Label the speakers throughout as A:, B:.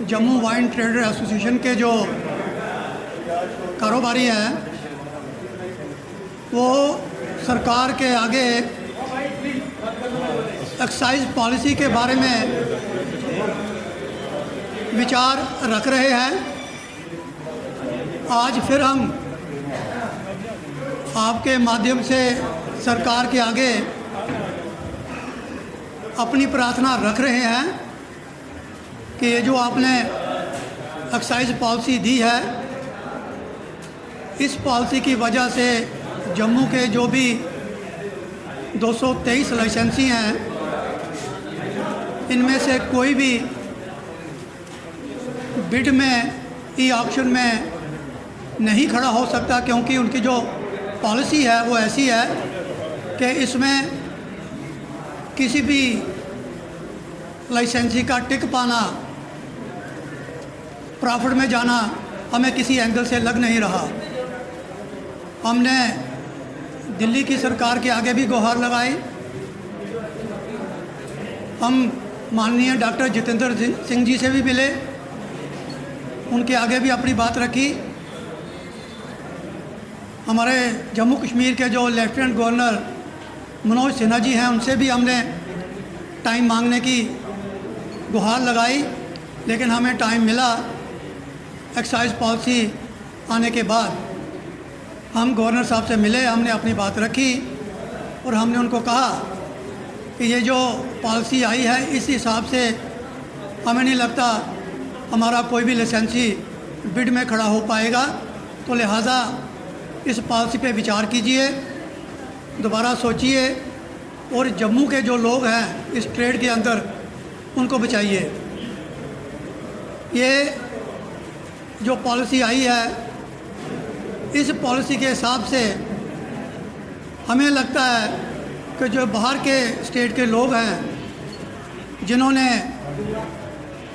A: Jammu wine trader association के जो कारोबारी हैं वो सरकार के आगे एक्साइज पॉलिसी के बारे में विचार रख रहे हैं। आज फिर हम आपके माध्यम से सरकार के आगे अपनी प्रार्थना रख रहे हैं कि ये जो आपने एक्साइज पॉलिसी दी है, इस पॉलिसी की वजह से जम्मू के जो भी 223 लाइसेंसी हैं, इनमें से कोई भी बिड में ई ऑक्शन में नहीं खड़ा हो सकता, क्योंकि उनकी जो पॉलिसी है वो ऐसी है कि इसमें किसी भी लाइसेंसी का टिक पाना, प्रॉफिट में जाना हमें किसी एंगल से लग नहीं रहा। हमने दिल्ली की सरकार के आगे भी गुहार लगाई। हम माननीय डॉक्टर जितेंद्र सिंह जी से भी मिले, उनके आगे भी अपनी बात रखी। हमारे जम्मू कश्मीर के जो लेफ्टिनेंट गवर्नर मनोज सिन्हा जी हैं, उनसे भी हमने टाइम मांगने की गुहार लगाई, लेकिन हमें टाइम मिला। एक्साइज पॉलिसी आने के बाद हम गवर्नर साहब से मिले, हमने अपनी बात रखी और हमने उनको कहा कि ये जो पॉलिसी आई है, इस हिसाब से हमें नहीं लगता हमारा कोई भी लाइसेंसी बिड में खड़ा हो पाएगा, तो लिहाजा इस पॉलिसी पे विचार कीजिए, दोबारा सोचिए और जम्मू के जो लोग हैं इस ट्रेड के अंदर, उनको बचाइए। ये जो पॉलिसी आई है, इस पॉलिसी के हिसाब से हमें लगता है कि जो बाहर के स्टेट के लोग हैं, जिन्होंने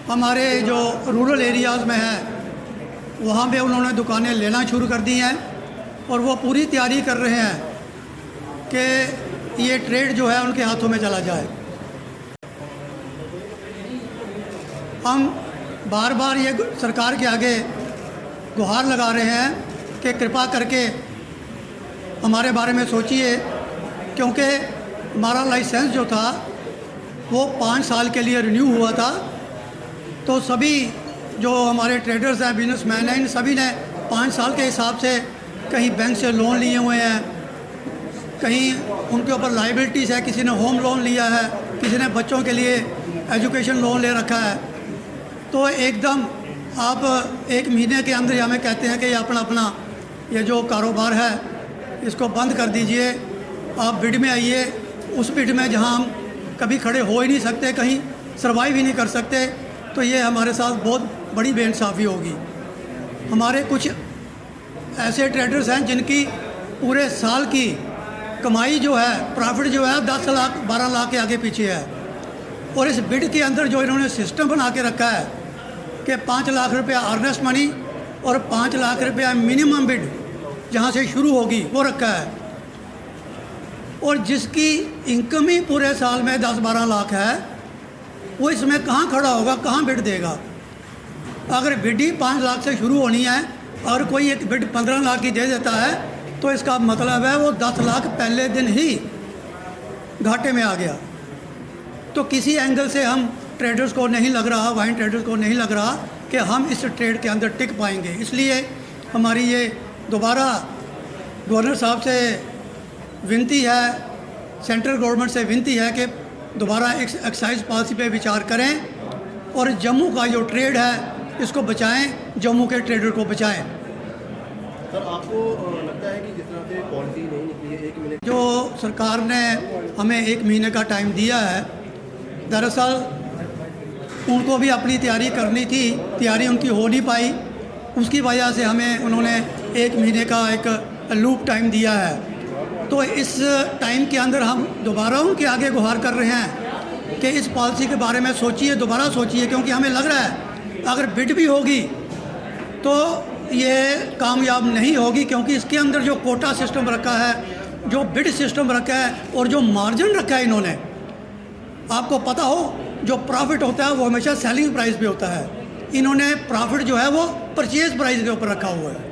A: हमारे जो रूरल एरियाज़ में हैं वहाँ पे उन्होंने दुकानें लेना शुरू कर दी हैं और वो पूरी तैयारी कर रहे हैं कि ये ट्रेड जो है उनके हाथों में चला जाए। हम बार बार ये सरकार के आगे गुहार लगा रहे हैं कि कृपा करके हमारे बारे में सोचिए, क्योंकि हमारा लाइसेंस जो था वो 5 साल के लिए रिन्यू हुआ था। तो सभी जो हमारे ट्रेडर्स हैं, बिजनेसमैन हैं, इन सभी ने 5 साल के हिसाब से कहीं बैंक से लोन लिए हुए हैं, कहीं उनके ऊपर लाइबिलिटीज़ है, किसी ने होम लोन लिया है, किसी ने बच्चों के लिए एजुकेशन लोन ले रखा है। तो एकदम आप 1 महीने के अंदर ही हमें कहते हैं कि ये अपना ये जो कारोबार है इसको बंद कर दीजिए, आप बिड में आइए। उस बिड में जहां हम कभी खड़े हो ही नहीं सकते, कहीं सर्वाइव ही नहीं कर सकते, तो ये हमारे साथ बहुत बड़ी बेइंसाफ़ी होगी। हमारे कुछ ऐसे ट्रेडर्स हैं जिनकी पूरे साल की कमाई जो है, प्रॉफिट जो है 10 लाख 12 लाख के आगे पीछे है, और इस बिड के अंदर जो इन्होंने सिस्टम बना के रखा है कि 5 लाख रुपया अर्नेस्ट मनी और 5 लाख रुपया मिनिमम बिड जहाँ से शुरू होगी वो रखा है, और जिसकी इनकम ही पूरे साल में 10-12 लाख है, वो इसमें कहाँ खड़ा होगा, कहाँ बिड देगा। अगर बिड ही 5 लाख से शुरू होनी है और कोई एक बिड 15 लाख की दे देता है, तो इसका मतलब है वो 10 लाख पहले दिन ही घाटे में आ गया। तो किसी एंगल से हम ट्रेडर्स को नहीं लग रहा, वाइन ट्रेडर्स को नहीं लग रहा कि हम इस ट्रेड के अंदर टिक पाएंगे। इसलिए हमारी ये दोबारा गवर्नर साहब से विनती है, सेंट्रल गवर्नमेंट से विनती है कि दोबारा एक्साइज पॉलिसी पे विचार करें और जम्मू का जो ट्रेड है इसको बचाएं, जम्मू के ट्रेडर को बचाएं।
B: सर, आपको लगता है कि जिस तरह से पॉलिसी नहीं निकली है 1 महीने,
A: जो सरकार ने हमें 1 महीने का टाइम दिया है, दरअसल उनको भी अपनी तैयारी करनी थी, तैयारी उनकी हो नहीं पाई, उसकी वजह से हमें उन्होंने 1 महीने का एक लूप टाइम दिया है। तो इस टाइम के अंदर हम दोबारा उनके आगे गुहार कर रहे हैं कि इस पॉलिसी के बारे में सोचिए, दोबारा सोचिए, क्योंकि हमें लग रहा है अगर बिड भी होगी तो ये कामयाब नहीं होगी, क्योंकि इसके अंदर जो कोटा सिस्टम रखा है, जो बिड सिस्टम रखा है और जो मार्जिन रखा है इन्होंने, आपको पता हो जो प्रॉफिट होता है वो हमेशा सेलिंग प्राइस पे होता है। इन्होंने प्रॉफिट जो है वो परचेज प्राइस के ऊपर रखा हुआ है।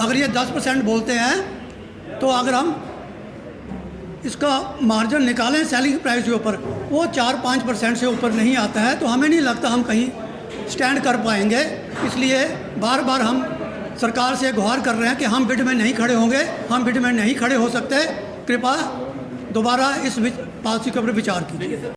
A: अगर ये 10% बोलते हैं तो अगर हम इसका मार्जिन निकालें सेलिंग प्राइस के ऊपर, वो 4-5% से ऊपर नहीं आता है, तो हमें नहीं लगता हम कहीं स्टैंड कर पाएंगे। इसलिए बार बार हम सरकार से गुहार कर रहे हैं कि हम बिड में नहीं खड़े होंगे, हम बिड में नहीं खड़े हो सकते। कृपया दोबारा इस पॉलिसी के ऊपर विचार कीजिए।